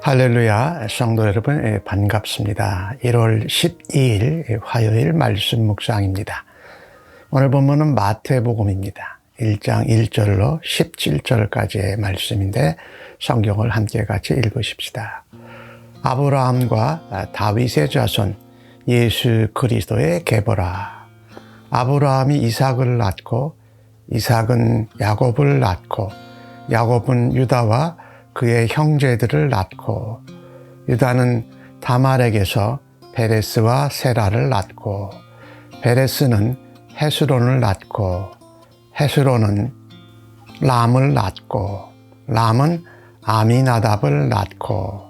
할렐루야, 성도 여러분, 반갑습니다. 1월 12일 화요일 말씀 묵상입니다. 오늘 본문은 마태복음입니다. 1장 1절로 17절까지의 말씀인데 성경을 함께 같이 읽으십시다. 아브라함과 다윗의 자손 예수 그리스도의 계보라. 아브라함이 이삭을 낳고 이삭은 야곱을 낳고 야곱은 유다와 그의 형제들을 낳고 유다는 다말에게서 베레스와 세라를 낳고 베레스는 헤스론을 낳고 헤스론은 람을 낳고 람은 아미나답을 낳고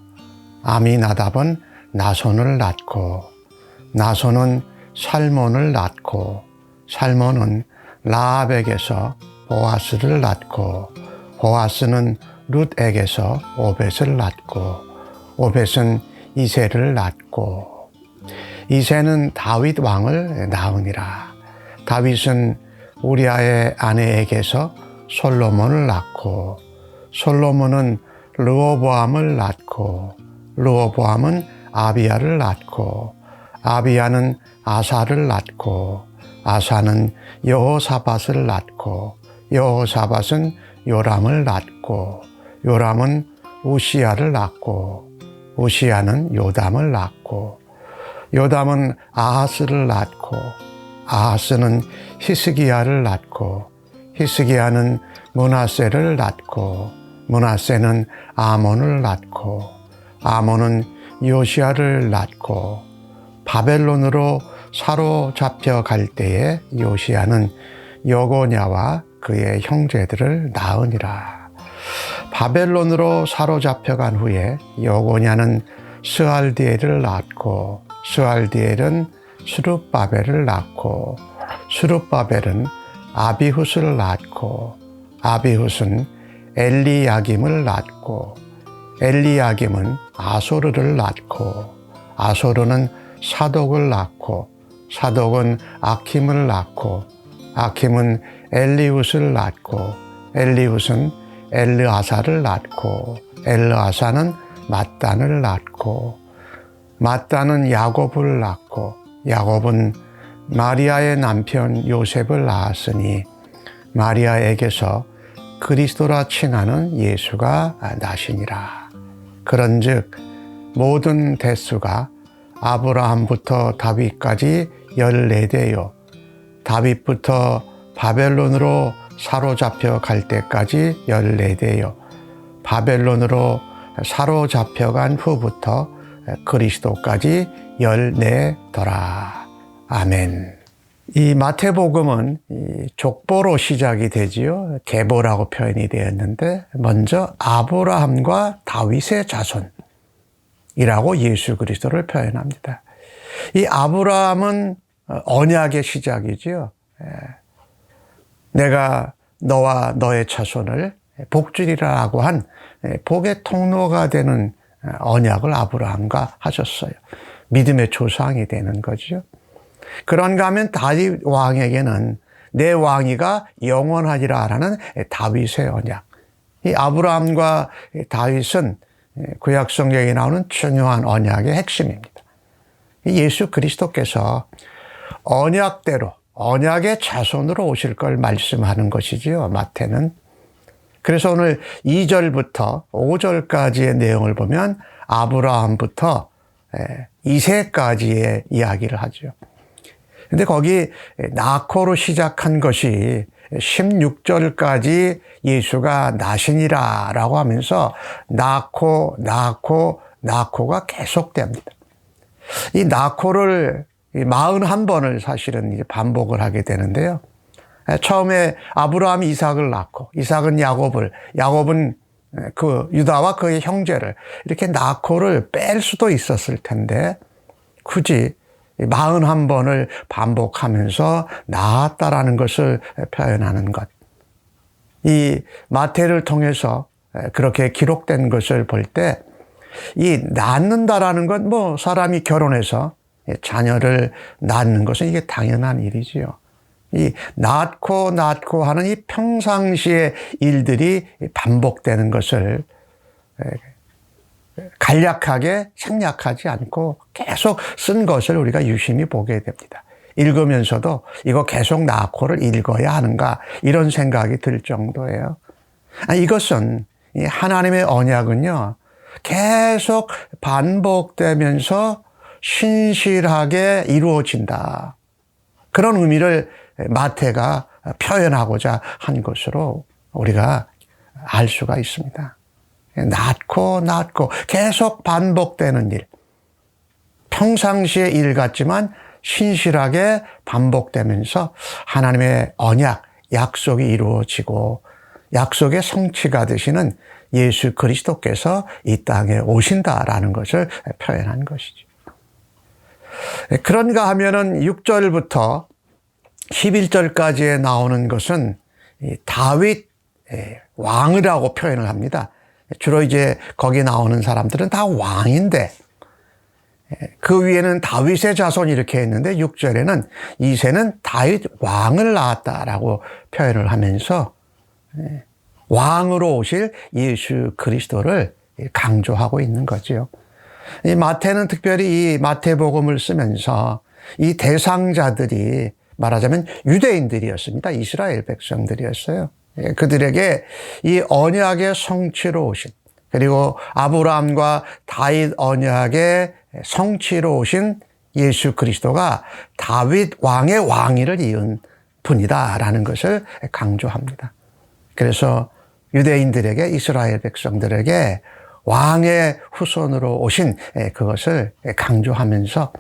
아미나답은 나손을 낳고 나손은 살몬을 낳고 살몬은 라합에게서 보아스를 낳고 보아스는 룻에게서 오벳을 낳고 오벳은 이새를 낳고 이새는 다윗 왕을 낳으니라. 다윗은 우리아의 아내에게서 솔로몬을 낳고 솔로몬은 르호보암을 낳고 르호보암은 아비야를 낳고 아비야는 아사를 낳고 아사는 여호사밧을 낳고 여호사밧은 요람을 낳고 요람은 우시야를 낳고 우시야는 요담을 낳고 요담은 아하스를 낳고 아하스는 히스기야를 낳고 히스기야는 므낫세를 낳고 므낫세는 아몬을 낳고 아몬은 요시야를 낳고 바벨론으로 사로잡혀 갈 때에 요시야는 여고냐와 그의 형제들을 낳으니라. 바벨론으로 사로잡혀간 후에 여고냐는 스알디엘을 낳고 스알디엘은 스룹바벨을 낳고 스룹바벨은 아비훗을 낳고 아비훗은 엘리야김을 낳고 엘리야김은 아소르를 낳고 아소르는 사독을 낳고 사독은 아킴을 낳고 아킴은 엘리훗을 낳고 엘리훗은 엘르아사를 낳고 엘르아사는 mat단을 낳고 mat단은 야곱을 낳고 야곱은 마리아의 남편 요셉을 낳았으니 마리아에게서 그리스도라 칭하는 예수가 나시니라. 그런즉 모든 대수가 아브라함부터 다윗까지 14대요 다윗부터 바벨론으로 사로잡혀 갈 때까지 14대요 바벨론으로 사로잡혀간 후부터 그리스도까지 14더라. 아멘. 이 마태복음은 족보로 시작이 되지요. 계보라고 표현이 되었는데 먼저 아브라함과 다윗의 자손이라고 예수 그리스도를 표현합니다. 이 아브라함은 언약의 시작이지요. 내가 너와 너의 자손을 복주리라고 한 복의 통로가 되는 언약을 아브라함과 하셨어요. 믿음의 조상이 되는 거죠. 그런가 하면 다윗 왕에게는 내 왕위가 영원하리라라는 다윗의 언약. 이 아브라함과 다윗은 구약 성경에 나오는 중요한 언약의 핵심입니다. 예수 그리스도께서 언약대로 언약의 자손으로 오실 걸 말씀하는 것이지요. 마태는. 그래서 오늘 2절부터 5절까지의 내용을 보면 아브라함부터 이새까지의 이야기를 하죠. 근데 거기 나코로 시작한 것이 16절까지 예수가 나시니라 라고 하면서 나코가 계속됩니다. 이 나코를 41번을 사실은 이제 반복을 하게 되는데요. 처음에 아브라함이 이삭을 낳고 이삭은 야곱은 그 유다와 그의 형제를 이렇게 나코를 뺄 수도 있었을 텐데 굳이 41번을 반복하면서 낳았다라는 것을 표현하는 것. 이 마태를 통해서 그렇게 기록된 것을 볼 때 이 낳는다라는 건 뭐 사람이 결혼해서 자녀를 낳는 것은 이게 당연한 일이지요. 이 낳고 하는 이 평상시의 일들이 반복되는 것을 간략하게 생략하지 않고 계속 쓴 것을 우리가 유심히 보게 됩니다. 읽으면서도 이거 계속 나코를 읽어야 하는가 이런 생각이 들 정도예요. 이것은 하나님의 언약은요 계속 반복되면서 신실하게 이루어진다. 그런 의미를 마태가 표현하고자 한 것으로 우리가 알 수가 있습니다. 낮고 계속 반복되는 일. 평상시의 일 같지만 신실하게 반복되면서 하나님의 언약, 약속이 이루어지고 약속의 성취가 되시는 예수 그리스도께서 이 땅에 오신다라는 것을 표현한 것이죠. 그런가 하면은 6절부터 11절까지에 나오는 것은 다윗 왕이라고 표현을 합니다. 주로 이제 거기 나오는 사람들은 다 왕인데 그 위에는 다윗의 자손이 이렇게 했는데 6절에는 이새는 다윗 왕을 낳았다라고 표현을 하면서 왕으로 오실 예수 그리스도를 강조하고 있는 거죠. 이 마태는 특별히 이 마태복음을 쓰면서 이 대상자들이 말하자면 유대인들이었습니다. 이스라엘 백성들이었어요. 그들에게 이 언약의 성취로 오신 그리고 아브라함과 다윗 언약의 성취로 오신 예수 그리스도가 다윗 왕의 왕위를 이은 분이다라는 것을 강조합니다. 그래서 유대인들에게 이스라엘 백성들에게 왕의 후손으로 오신 그것을 강조하면서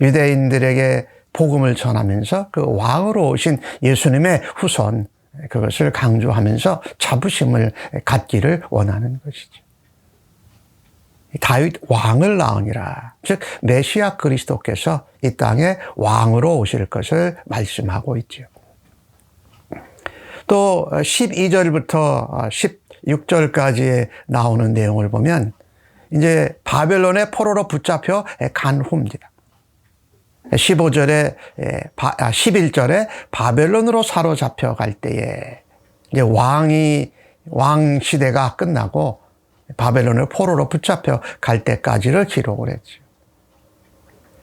유대인들에게 복음을 전하면서 그 왕으로 오신 예수님의 후손 그것을 강조하면서 자부심을 갖기를 원하는 것이죠. 다윗 왕을 낳으니라. 즉 메시아 그리스도께서 이 땅에 왕으로 오실 것을 말씀하고 있죠. 또 12절부터 16절까지에 나오는 내용을 보면 이제 바벨론의 포로로 붙잡혀 간 후입니다. 11절에 바벨론으로 사로잡혀 갈 때에 이제 왕 시대가 끝나고 바벨론의 포로로 붙잡혀 갈 때까지를 기록을 했죠.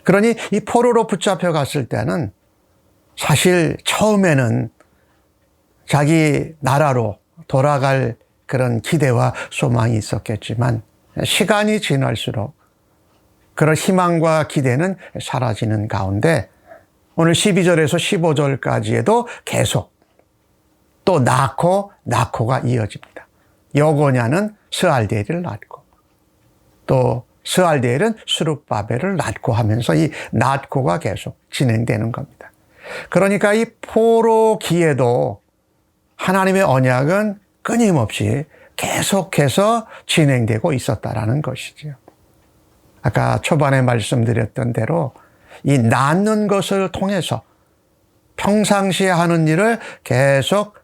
그러니 이 포로로 붙잡혀 갔을 때는 사실 처음에는 자기 나라로 돌아갈 그런 기대와 소망이 있었겠지만 시간이 지날수록 그런 희망과 기대는 사라지는 가운데 오늘 12절에서 15절까지에도 계속 또 나코가 이어집니다. 여고냐는 스알데엘을 낳고 또 스알데엘은 스룹바벨을 낳고 하면서 이 나코가 계속 진행되는 겁니다. 그러니까 이 포로기에도 하나님의 언약은 끊임없이 계속해서 진행되고 있었다라는 것이죠. 아까 초반에 말씀드렸던 대로 이 낳는 것을 통해서 평상시에 하는 일을 계속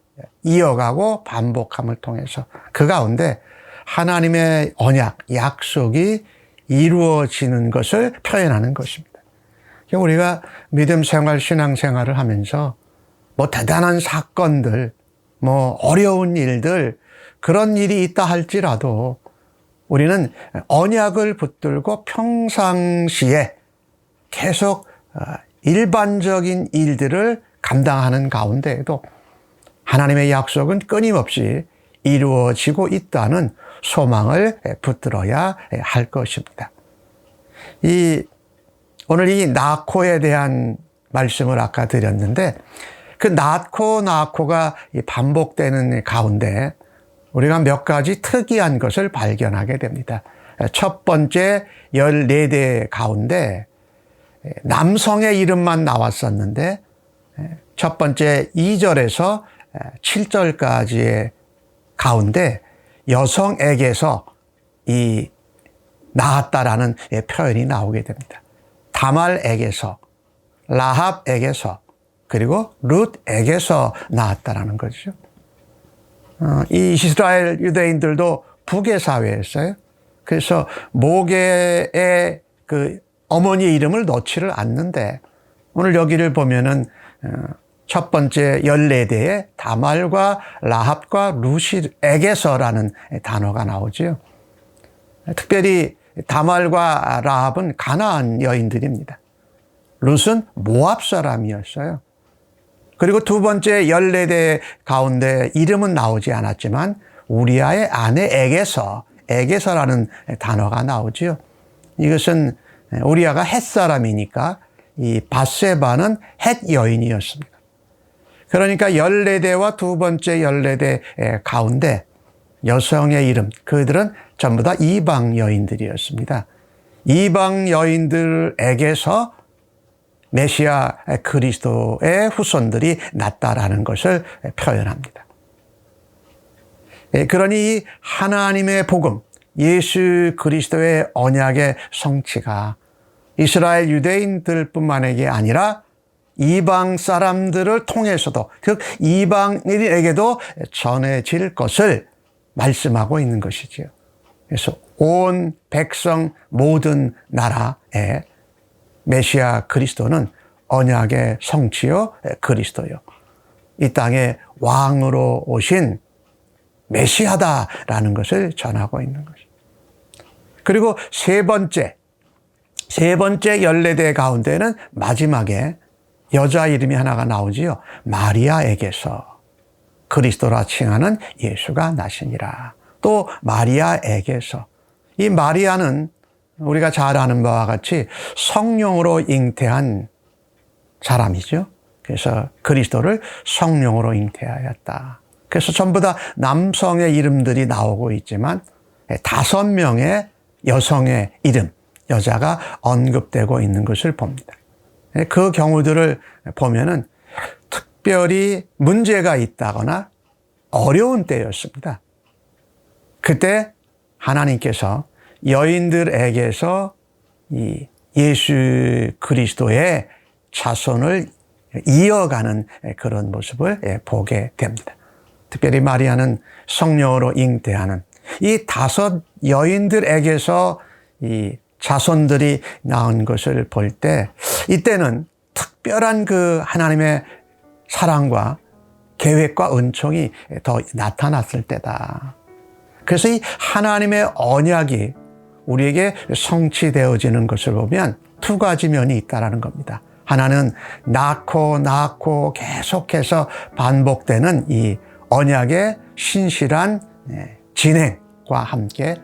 이어가고 반복함을 통해서 그 가운데 하나님의 언약, 약속이 이루어지는 것을 표현하는 것입니다. 우리가 믿음 생활, 신앙 생활을 하면서 뭐 대단한 사건들, 뭐 어려운 일들, 그런 일이 있다 할지라도 우리는 언약을 붙들고 평상시에 계속 일반적인 일들을 감당하는 가운데에도 하나님의 약속은 끊임없이 이루어지고 있다는 소망을 붙들어야 할 것입니다. 오늘 이 나코에 대한 말씀을 아까 드렸는데 그 나코가 반복되는 가운데 우리가 몇 가지 특이한 것을 발견하게 됩니다. 첫 번째 14대 가운데 남성의 이름만 나왔었는데 첫 번째 2절에서 7절까지의 가운데 여성에게서 이 낳았다라는 표현이 나오게 됩니다. 다말에게서, 라합에게서, 그리고 룻에게서 낳았다라는 거죠. 이 이스라엘 유대인들도 북의 사회였어요. 그래서 모계의 그 어머니의 이름을 넣지를 않는데 오늘 여기를 보면은 첫 번째 14대에 다말과 라합과 룻에게서라는 단어가 나오죠. 특별히 다말과 라합은 가나안 여인들입니다. 룻은 모압 사람이었어요. 그리고 두 번째 14대 가운데 이름은 나오지 않았지만 우리아의 아내 에게서라는 단어가 나오지요. 이것은 우리아가 헷 사람이니까 이 밧세바는 헷 여인이었습니다. 그러니까 14대와 두 번째 14대 가운데 여성의 이름, 그들은 전부 다 이방 여인들이었습니다. 이방 여인들에게서 메시아 그리스도의 후손들이 났다라는 것을 표현합니다. 그러니 하나님의 복음, 예수 그리스도의 언약의 성취가 이스라엘 유대인들뿐만이 아니라 이방 사람들을 통해서도, 즉 이방인에게도 전해질 것을 말씀하고 있는 것이지요. 그래서 온 백성 모든 나라에 메시아 그리스도는 언약의 성취요 그리스도요, 이 땅에 왕으로 오신 메시아다라는 것을 전하고 있는 것입니다. 그리고 세 번째 14대 가운데는 마지막에 여자 이름이 하나가 나오지요. 마리아에게서 그리스도라 칭하는 예수가 나시니라. 또 마리아에게서, 이 마리아는 우리가 잘 아는 바와 같이 성령으로 잉태한 사람이죠. 그래서 그리스도를 성령으로 잉태하였다. 그래서 전부 다 남성의 이름들이 나오고 있지만 5명의 여성의 이름, 여자가 언급되고 있는 것을 봅니다. 그 경우들을 보면은 특별히 문제가 있다거나 어려운 때였습니다. 그때 하나님께서 여인들에게서 이 예수 그리스도의 자손을 이어가는 그런 모습을 보게 됩니다. 특별히 마리아는 성령으로 잉태하는 이 5 여인들에게서 이 자손들이 낳은 것을 볼 때, 이때는 특별한 그 하나님의 사랑과 계획과 은총이 더 나타났을 때다. 그래서 이 하나님의 언약이 우리에게 성취되어지는 것을 보면 2가지 면이 있다라는 겁니다. 하나는 낳고 계속해서 반복되는 이 언약의 신실한 진행과 함께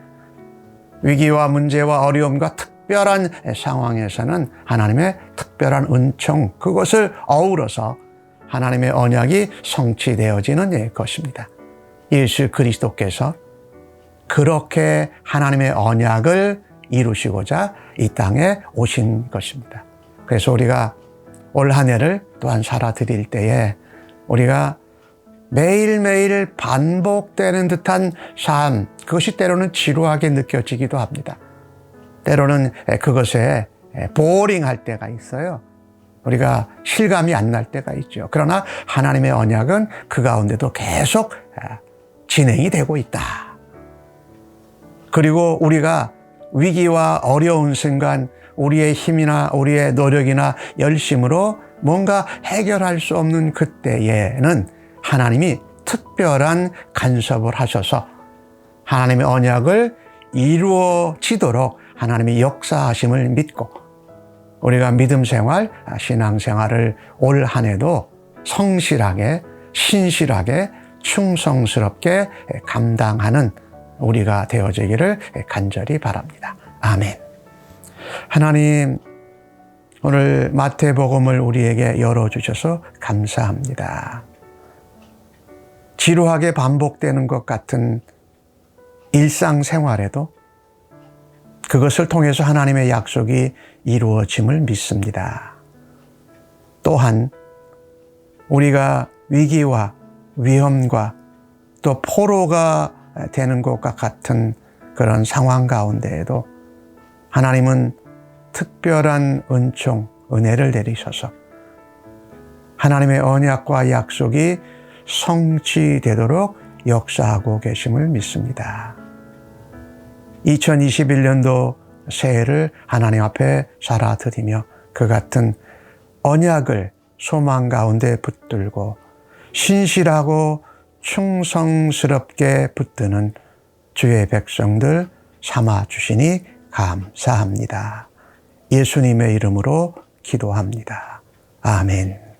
위기와 문제와 어려움과 특별한 상황에서는 하나님의 특별한 은총, 그것을 어우러서 하나님의 언약이 성취되어지는 것입니다. 예수 그리스도께서 그렇게 하나님의 언약을 이루시고자 이 땅에 오신 것입니다. 그래서 우리가 올 한 해를 또한 살아드릴 때에 우리가 매일매일 반복되는 듯한 삶, 그것이 때로는 지루하게 느껴지기도 합니다. 때로는 그것에 보링할 때가 있어요. 우리가 실감이 안 날 때가 있죠. 그러나 하나님의 언약은 그 가운데도 계속 진행이 되고 있다. 그리고 우리가 위기와 어려운 순간 우리의 힘이나 우리의 노력이나 열심으로 뭔가 해결할 수 없는 그때에는 하나님이 특별한 간섭을 하셔서 하나님의 언약을 이루어지도록 하나님의 역사하심을 믿고 우리가 믿음 생활, 신앙 생활을 올 한 해도 성실하게, 신실하게, 충성스럽게 감당하는 우리가 되어지기를 간절히 바랍니다. 아멘. 하나님, 오늘 마태복음을 우리에게 열어주셔서 감사합니다. 지루하게 반복되는 것 같은 일상생활에도 그것을 통해서 하나님의 약속이 이루어짐을 믿습니다. 또한 우리가 위기와 위험과 또 포로가 되는 것과 같은 그런 상황 가운데에도 하나님은 특별한 은총, 은혜를 내리셔서 하나님의 언약과 약속이 성취되도록 역사하고 계심을 믿습니다. 2021년도 새해를 하나님 앞에 살아드리며 그 같은 언약을 소망 가운데 붙들고 신실하고 충성스럽게 붙드는 주의 백성들 삼아 주시니 감사합니다. 예수님의 이름으로 기도합니다. 아멘.